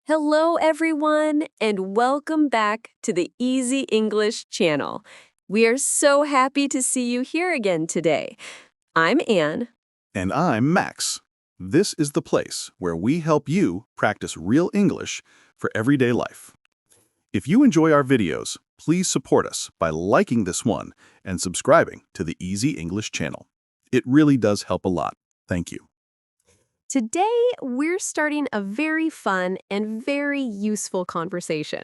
Hello, everyone, and welcome back to the Easy English channel. We are so happy to see you here again today. I'm Anne. And I'm Max. This is the place where we help you practice real English for everyday life. If you enjoy our videos, please support us by liking this one and subscribing to the Easy English channel. It really does help a lot. Thank you. Today, we're starting a very fun and very useful conversation.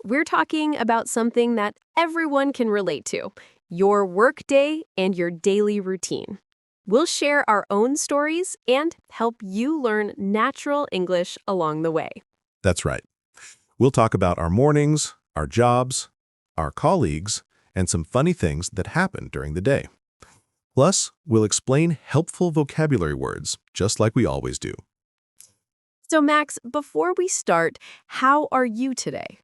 We're talking about something that everyone can relate to, your workday and your daily routine. We'll share our own stories and help you learn natural English along the way. That's right. We'll talk about our mornings, our jobs, our colleagues, and some funny things that happen during the day. Plus, we'll explain helpful vocabulary words, just like we always do. So, Max, before we start, how are you today?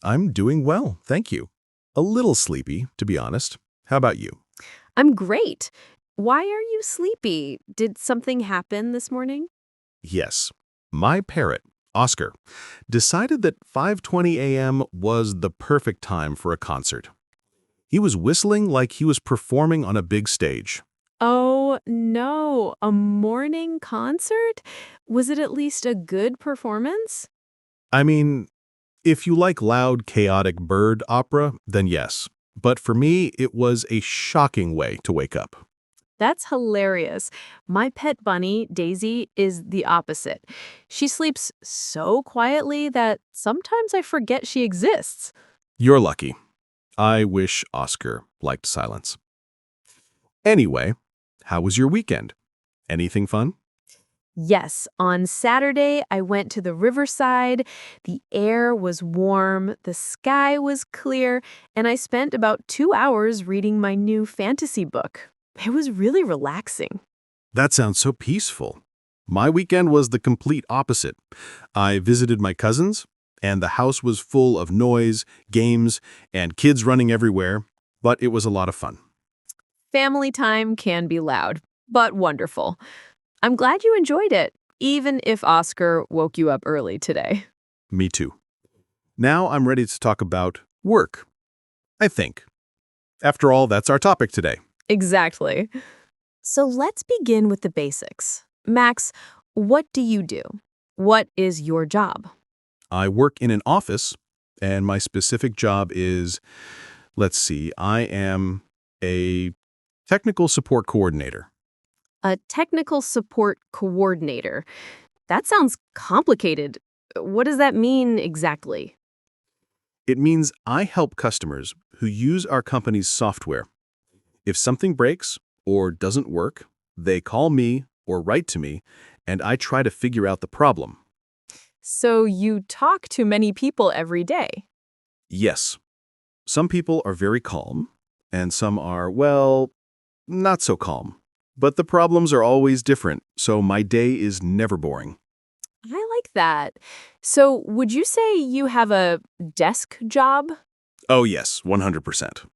I'm doing well, thank you. A little sleepy, to be honest. How about you? I'm great. Why are you sleepy? Did something happen this morning? Yes. My parrot, Oscar, decided that 5:20 a.m. was the perfect time for a concert. He was whistling like he was performing on a big stage. Oh, no. A morning concert? Was it at least a good performance? I mean, if you like loud, chaotic bird opera, then yes. But for me, it was a shocking way to wake up. That's hilarious. My pet bunny, Daisy, is the opposite. She sleeps so quietly that sometimes I forget she exists. You're lucky. I wish Oscar liked silence. Anyway, how was your weekend? Anything fun? Yes, on Saturday, I went to the riverside. The air was warm, the sky was clear, and I spent about 2 hours reading my new fantasy book. It was really relaxing. That sounds so peaceful. My weekend was the complete opposite. I visited my cousins, and the house was full of noise, games, and kids running everywhere, but it was a lot of fun. Family time can be loud, but wonderful. I'm glad you enjoyed it, even if Oscar woke you up early today. Me too. Now I'm ready to talk about work, I think. After all, that's our topic today. Exactly. So let's begin with the basics. Max, what do you do? What is your job? I work in an office, and my specific job is, let's see, I am a technical support coordinator. A technical support coordinator. That sounds complicated. What does that mean exactly? It means I help customers who use our company's software. If something breaks or doesn't work, they call me or write to me, and I try to figure out the problem. So you talk to many people every day. Yes, some people are very calm, and some are, well, not so calm. But the problems are always different, so my day is never boring. I like that. So would you say you have a desk job? Oh yes, 100%.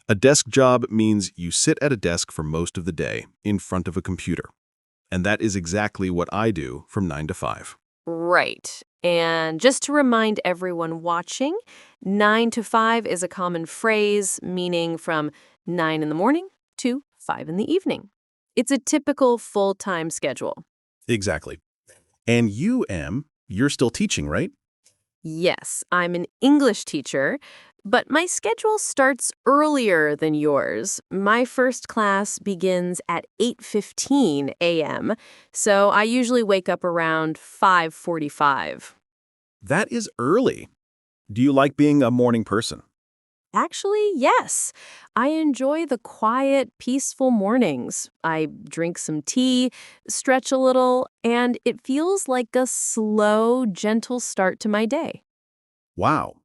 A desk job means you sit at a desk for most of the day in front of a computer. And that is exactly what I do from 9 to 5. Right. And just to remind everyone watching, 9 to 5 is a common phrase meaning from 9 in the morning to 5 in the evening. It's a typical full-time schedule. Exactly. And you, Em, you're still teaching, right? Yes, I'm an English teacher, but my schedule starts earlier than yours. My first class begins at 8:15 a.m., so I usually wake up around 5:45. That is early. Do you like being a morning person? Actually, yes. I enjoy the quiet, peaceful mornings. I drink some tea, stretch a little, and it feels like a slow, gentle start to my day. Wow.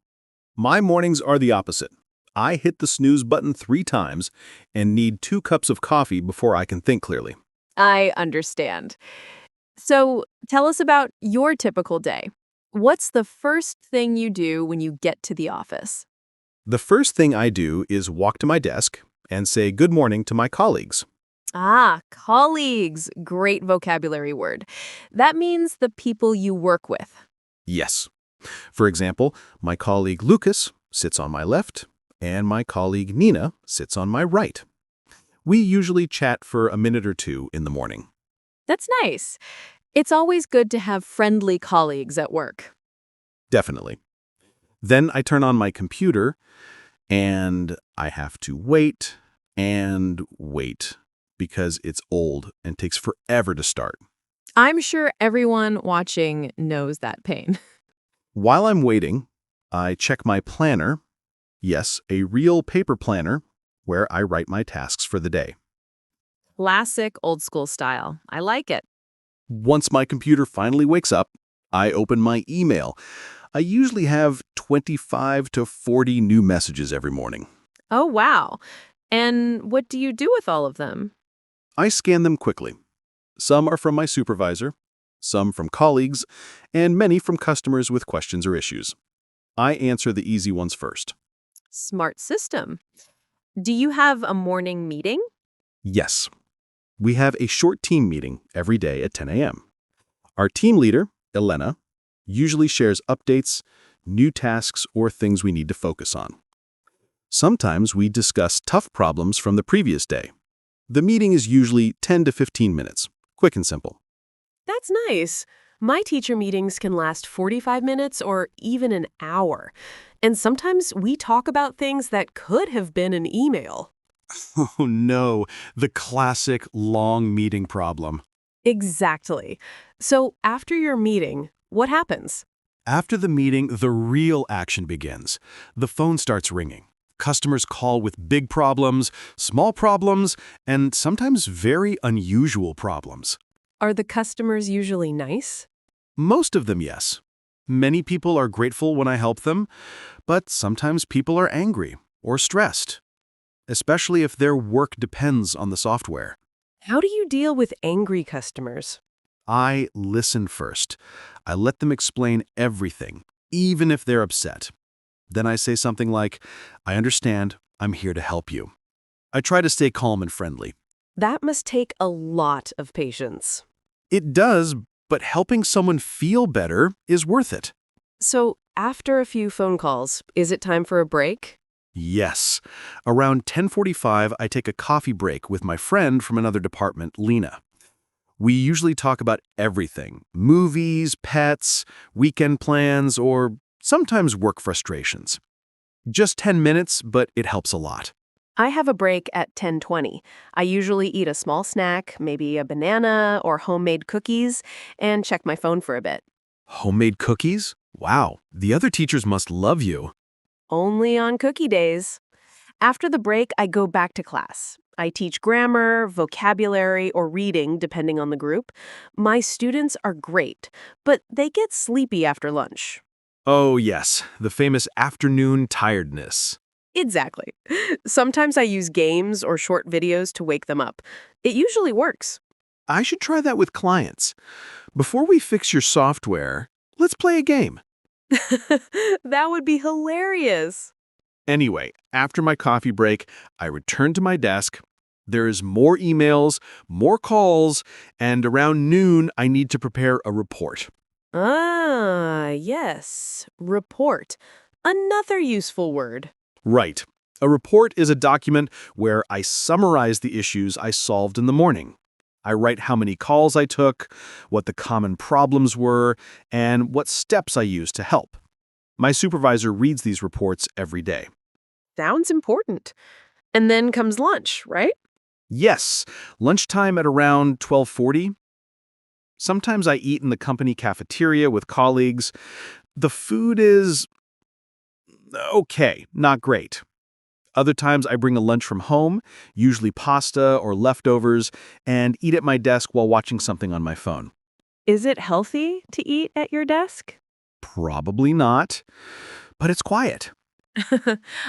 My mornings are the opposite. I hit the snooze button 3 times and need 2 cups of coffee before I can think clearly. I understand. So tell us about your typical day. What's the first thing you do when you get to the office? The first thing I do is walk to my desk and say good morning to my colleagues. Ah, colleagues. Great vocabulary word. That means the people you work with. Yes. For example, my colleague Lucas sits on my left, and my colleague Nina sits on my right. We usually chat for a minute or two in the morning. That's nice. It's always good to have friendly colleagues at work. Definitely. Then I turn on my computer, and I have to wait and wait because it's old and takes forever to start. I'm sure everyone watching knows that pain. While I'm waiting, I check my planner. Yes, a real paper planner where I write my tasks for the day. Classic old school style. I like it. Once my computer finally wakes up, I open my email. I usually have 25 to 40 new messages every morning. Oh, wow. And what do you do with all of them? I scan them quickly. Some are from my supervisor, some from colleagues, and many from customers with questions or issues. I answer the easy ones first. Smart system. Do you have a morning meeting? Yes, we have a short team meeting every day at 10 a.m. Our team leader, Elena, usually shares updates, new tasks, or things we need to focus on. Sometimes we discuss tough problems from the previous day. The meeting is usually 10 to 15 minutes, quick and simple. That's nice. My teacher meetings can last 45 minutes or even an hour. And sometimes we talk about things that could have been an email. Oh no, the classic long meeting problem. Exactly. So after your meeting, what happens? After the meeting, the real action begins. The phone starts ringing. Customers call with big problems, small problems, and sometimes very unusual problems. Are the customers usually nice? Most of them, yes. Many people are grateful when I help them, but sometimes people are angry or stressed, especially if their work depends on the software. How do you deal with angry customers? I listen first. I let them explain everything, even if they're upset. Then I say something like, I understand, I'm here to help you. I try to stay calm and friendly. That must take a lot of patience. It does, but helping someone feel better is worth it. So after a few phone calls, is it time for a break? Yes. Around 10:45, I take a coffee break with my friend from another department, Lena. We usually talk about everything: movies, pets, weekend plans, or sometimes work frustrations. Just 10 minutes, but it helps a lot. I have a break at 10:20. I usually eat a small snack, maybe a banana or homemade cookies, and check my phone for a bit. Homemade cookies? Wow, the other teachers must love you. Only on cookie days. After the break, I go back to class. I teach grammar, vocabulary, or reading, depending on the group. My students are great, but they get sleepy after lunch. Oh, yes, the famous afternoon tiredness. Exactly. Sometimes I use games or short videos to wake them up. It usually works. I should try that with clients. Before we fix your software, let's play a game. That would be hilarious. Anyway, after my coffee break, I return to my desk. There is more emails, more calls, and around noon, I need to prepare a report. Ah, yes. Report. Another useful word. Right. A report is a document where I summarize the issues I solved in the morning. I write how many calls I took, what the common problems were, and what steps I used to help. My supervisor reads these reports every day. Sounds important. And then comes lunch, right? Yes, lunchtime at around 12:40. Sometimes I eat in the company cafeteria with colleagues. The food is okay, not great. Other times I bring a lunch from home, usually pasta or leftovers, and eat at my desk while watching something on my phone. Is it healthy to eat at your desk? Probably not, but it's quiet.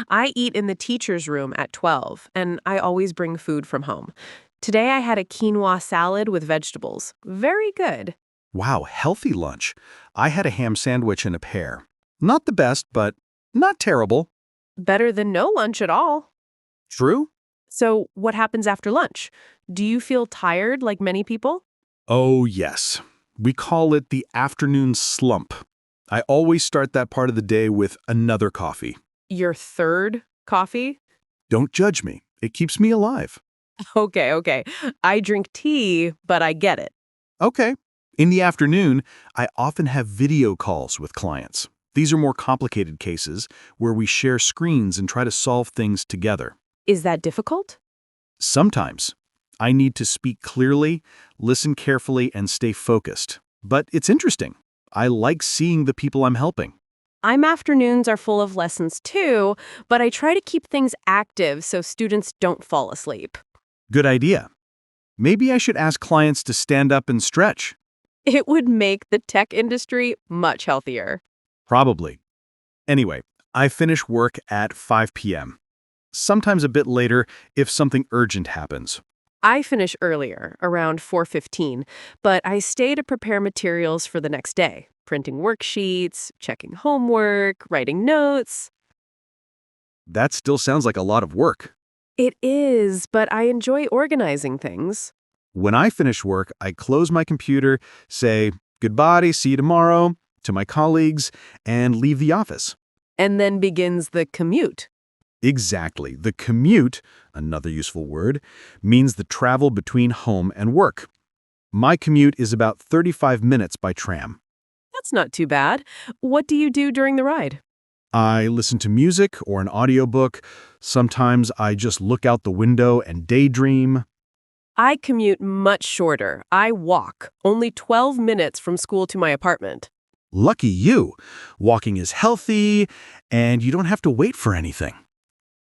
I eat in the teacher's room at 12, and I always bring food from home. Today I had a quinoa salad with vegetables. Very good. Wow, healthy lunch. I had a ham sandwich and a pear. Not the best, but not terrible. Better than no lunch at all. True? So, what happens after lunch? Do you feel tired like many people? Oh, yes. We call it the afternoon slump. I always start that part of the day with another coffee. Your third coffee? Don't judge me. It keeps me alive. Okay. I drink tea, but I get it. Okay. In the afternoon, I often have video calls with clients. These are more complicated cases where we share screens and try to solve things together. Is that difficult? Sometimes I need to speak clearly, listen carefully, and stay focused. But it's interesting. I like seeing the people I'm helping. I'm afternoons are full of lessons too, but I try to keep things active so students don't fall asleep. Good idea. Maybe I should ask clients to stand up and stretch. It would make the tech industry much healthier. Probably. Anyway, I finish work at 5 p.m. Sometimes a bit later if something urgent happens. I finish earlier, around 4:15, but I stay to prepare materials for the next day, printing worksheets, checking homework, writing notes. That still sounds like a lot of work. It is, but I enjoy organizing things. When I finish work, I close my computer, say goodbye, see you tomorrow, to my colleagues, and leave the office. And then begins the commute. Exactly. The commute, another useful word, means the travel between home and work. My commute is about 35 minutes by tram. That's not too bad. What do you do during the ride? I listen to music or an audiobook. Sometimes I just look out the window and daydream. I commute much shorter. I walk, only 12 minutes from school to my apartment. Lucky you. Walking is healthy, and you don't have to wait for anything.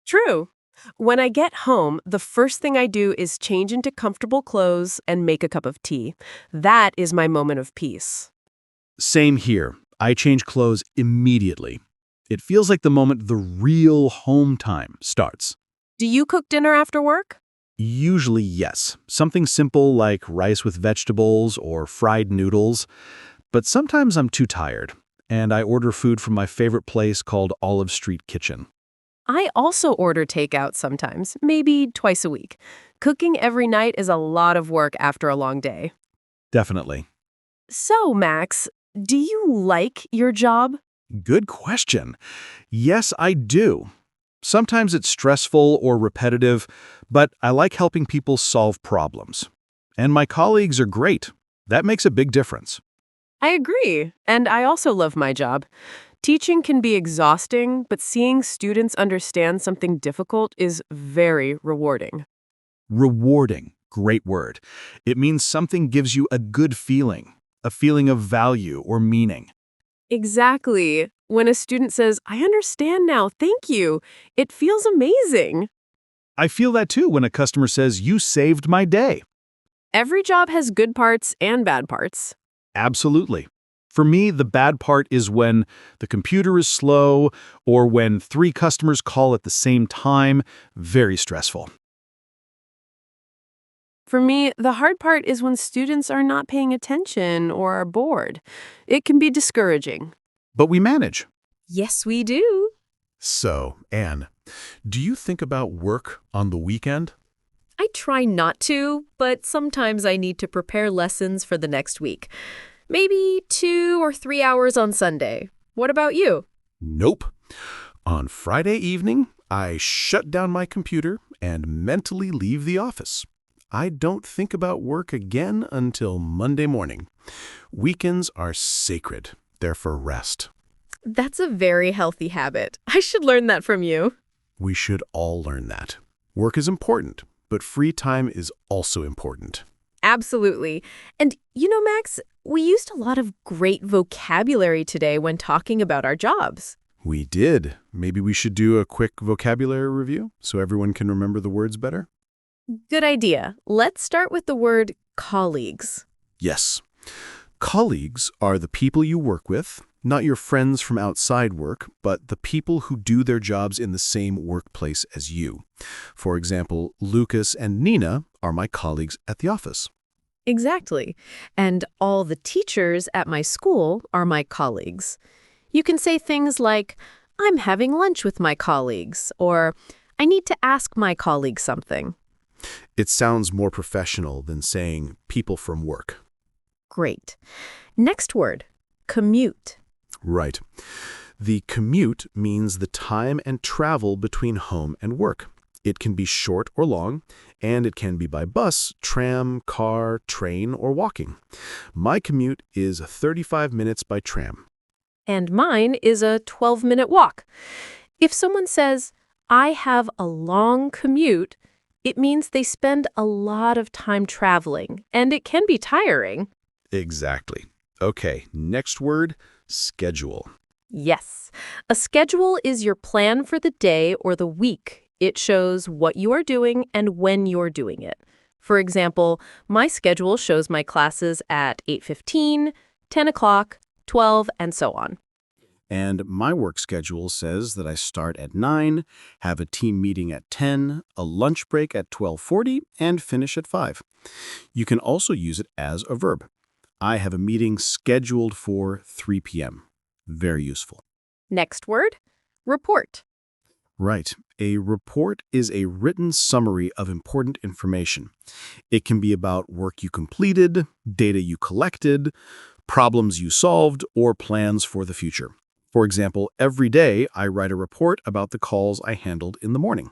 True. When I get home, the first thing I do is change into comfortable clothes and make a cup of tea. That is my moment of peace. Same here. I change clothes immediately. It feels like the moment the real home time starts. Do you cook dinner after work? Usually, yes. Something simple like rice with vegetables or fried noodles. But sometimes I'm too tired, and I order food from my favorite place called Olive Street Kitchen. I also order takeout sometimes, maybe twice a week. Cooking every night is a lot of work after a long day. Definitely. So, Max, do you like your job? Good question. Yes, I do. Sometimes it's stressful or repetitive, but I like helping people solve problems. And my colleagues are great. That makes a big difference. I agree, and I also love my job. Teaching can be exhausting, but seeing students understand something difficult is very rewarding. Rewarding. Great word. It means something gives you a good feeling, a feeling of value or meaning. Exactly. When a student says, "I understand now, thank you," it feels amazing. I feel that too when a customer says, "You saved my day." Every job has good parts and bad parts. Absolutely. For me, the bad part is when the computer is slow or when 3 customers call at the same time. Very stressful. For me, the hard part is when students are not paying attention or are bored. It can be discouraging. But we manage. Yes, we do. So, Anne, do you think about work on the weekend? I try not to, but sometimes I need to prepare lessons for the next week. Maybe 2 or 3 hours on Sunday. What about you? Nope. On Friday evening, I shut down my computer and mentally leave the office. I don't think about work again until Monday morning. Weekends are sacred. They're for rest. That's a very healthy habit. I should learn that from you. We should all learn that. Work is important, but free time is also important. Absolutely. And Max, we used a lot of great vocabulary today when talking about our jobs. We did. Maybe we should do a quick vocabulary review so everyone can remember the words better? Good idea. Let's start with the word colleagues. Yes. Colleagues are the people you work with, not your friends from outside work, but the people who do their jobs in the same workplace as you. For example, Lucas and Nina are my colleagues at the office. Exactly. And all the teachers at my school are my colleagues. You can say things like, "I'm having lunch with my colleagues," or "I need to ask my colleague something." It sounds more professional than saying people from work. Great. Next word, commute. Right. The commute means the time and travel between home and work. It can be short or long, and it can be by bus, tram, car, train, or walking. My commute is 35 minutes by tram. And mine is a 12-minute walk. If someone says, I have a long commute, it means they spend a lot of time traveling, and it can be tiring. Exactly. Okay, next word, schedule. Yes, a schedule is your plan for the day or the week. It shows what you are doing and when you're doing it. For example, my schedule shows my classes at 8:15, 10 o'clock, 12, and so on. And my work schedule says that I start at 9, have a team meeting at 10, a lunch break at 12:40, and finish at 5. You can also use it as a verb. I have a meeting scheduled for 3 p.m. Very useful. Next word, report. Right. A report is a written summary of important information. It can be about work you completed, data you collected, problems you solved, or plans for the future. For example, every day I write a report about the calls I handled in the morning.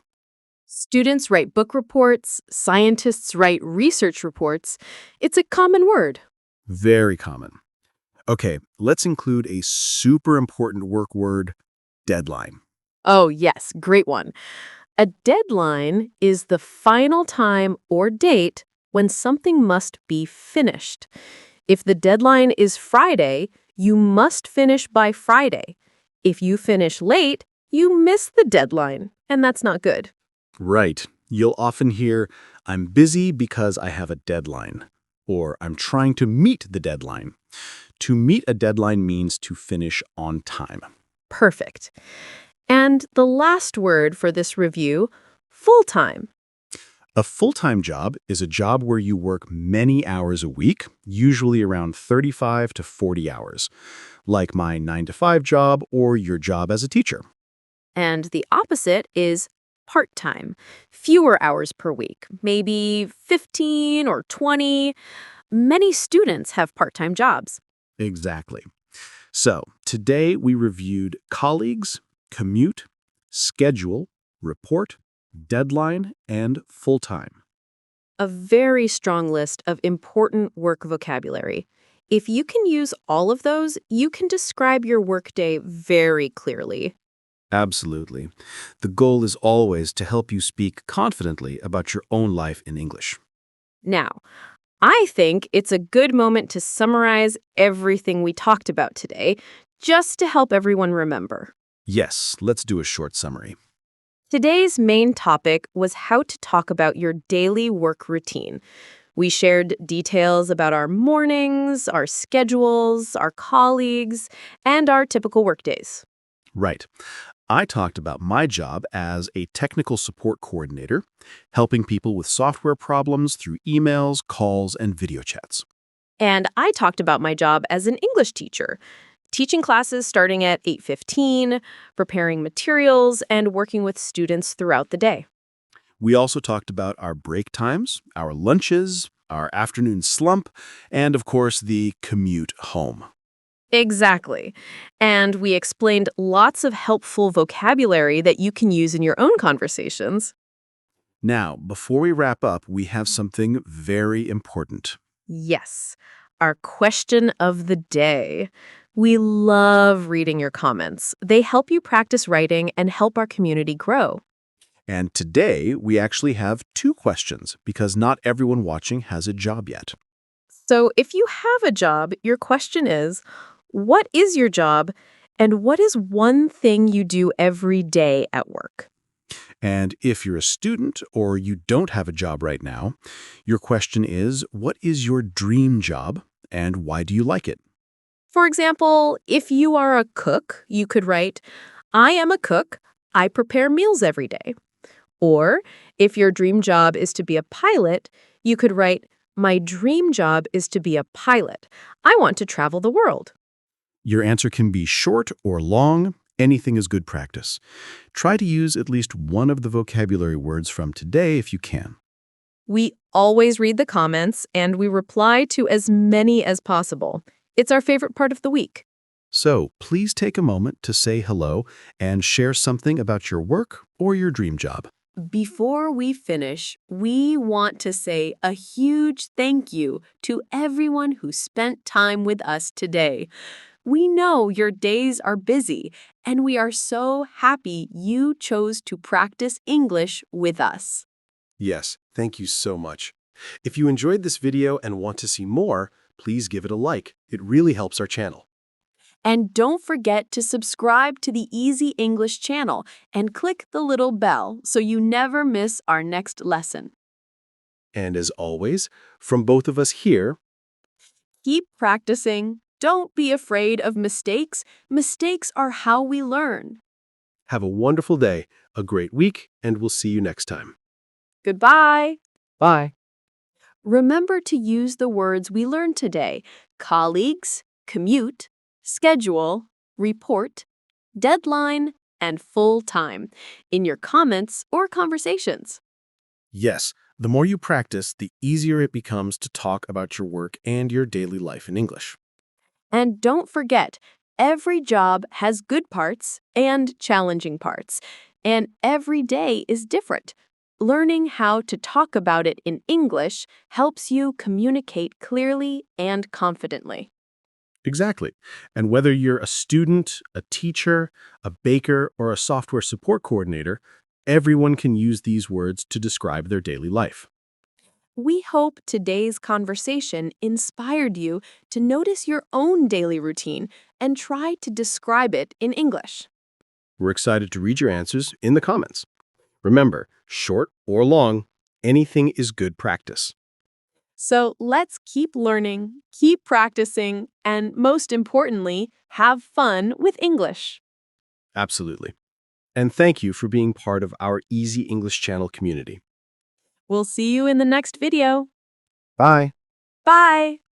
Students write book reports, scientists write research reports. It's a common word. Very common. Okay, let's include a super important work word, deadline. Oh, yes, great one. A deadline is the final time or date when something must be finished. If the deadline is Friday, you must finish by Friday. If you finish late, you miss the deadline, and that's not good. Right. You'll often hear, I'm busy because I have a deadline, or I'm trying to meet the deadline. To meet a deadline means to finish on time. Perfect. And the last word for this review, full-time. A full-time job is a job where you work many hours a week, usually around 35 to 40 hours, like my 9-to-5 job or your job as a teacher. And the opposite is part-time, fewer hours per week, maybe 15 or 20. Many students have part-time jobs. Exactly. So, today we reviewed colleagues, commute, schedule, report, deadline, and full-time. A very strong list of important work vocabulary. If you can use all of those, you can describe your workday very clearly. Absolutely. The goal is always to help you speak confidently about your own life in English. Now, I think it's a good moment to summarize everything we talked about today, just to help everyone remember. Yes, let's do a short summary. Today's main topic was how to talk about your daily work routine. We shared details about our mornings, our schedules, our colleagues, and our typical workdays. Right. I talked about my job as a technical support coordinator, helping people with software problems through emails, calls, and video chats. And I talked about my job as an English teacher, teaching classes starting at 8:15, preparing materials, and working with students throughout the day. We also talked about our break times, our lunches, our afternoon slump, and of course, the commute home. Exactly. And we explained lots of helpful vocabulary that you can use in your own conversations. Now, before we wrap up, we have something very important. Yes, our question of the day. We love reading your comments. They help you practice writing and help our community grow. And today, we actually have 2 questions because not everyone watching has a job yet. So if you have a job, your question is, what is your job and what is one thing you do every day at work? And if you're a student or you don't have a job right now, your question is, what is your dream job and why do you like it? For example, if you are a cook, you could write, I am a cook. I prepare meals every day. Or if your dream job is to be a pilot, you could write, my dream job is to be a pilot. I want to travel the world. Your answer can be short or long. Anything is good practice. Try to use at least one of the vocabulary words from today if you can. We always read the comments and we reply to as many as possible. It's our favorite part of the week. So please take a moment to say hello and share something about your work or your dream job. Before we finish, we want to say a huge thank you to everyone who spent time with us today. We know your days are busy, and we are so happy you chose to practice English with us. Yes, thank you so much. If you enjoyed this video and want to see more, please give it a like. It really helps our channel. And don't forget to subscribe to the Easy English channel and click the little bell so you never miss our next lesson. And as always, from both of us here, Keep practicing. Don't be afraid of mistakes. Mistakes are how we learn. have a wonderful day, a great week, and we'll see you next time. Goodbye. Bye. Remember to use the words we learned today: colleagues, commute, schedule, report, deadline, and full time in your comments or conversations. Yes, the more you practice, the easier it becomes to talk about your work and your daily life in English. And don't forget, every job has good parts and challenging parts, and every day is different. Learning how to talk about it in English helps you communicate clearly and confidently. Exactly. And whether you're a student, a teacher, a baker, or a software support coordinator, everyone can use these words to describe their daily life. We hope today's conversation inspired you to notice your own daily routine and try to describe it in English. We're excited to read your answers in the comments. Remember, short or long, anything is good practice. So let's keep learning, keep practicing, and most importantly, have fun with English. Absolutely. And thank you for being part of our Easy English Channel community. We'll see you in the next video. Bye. Bye!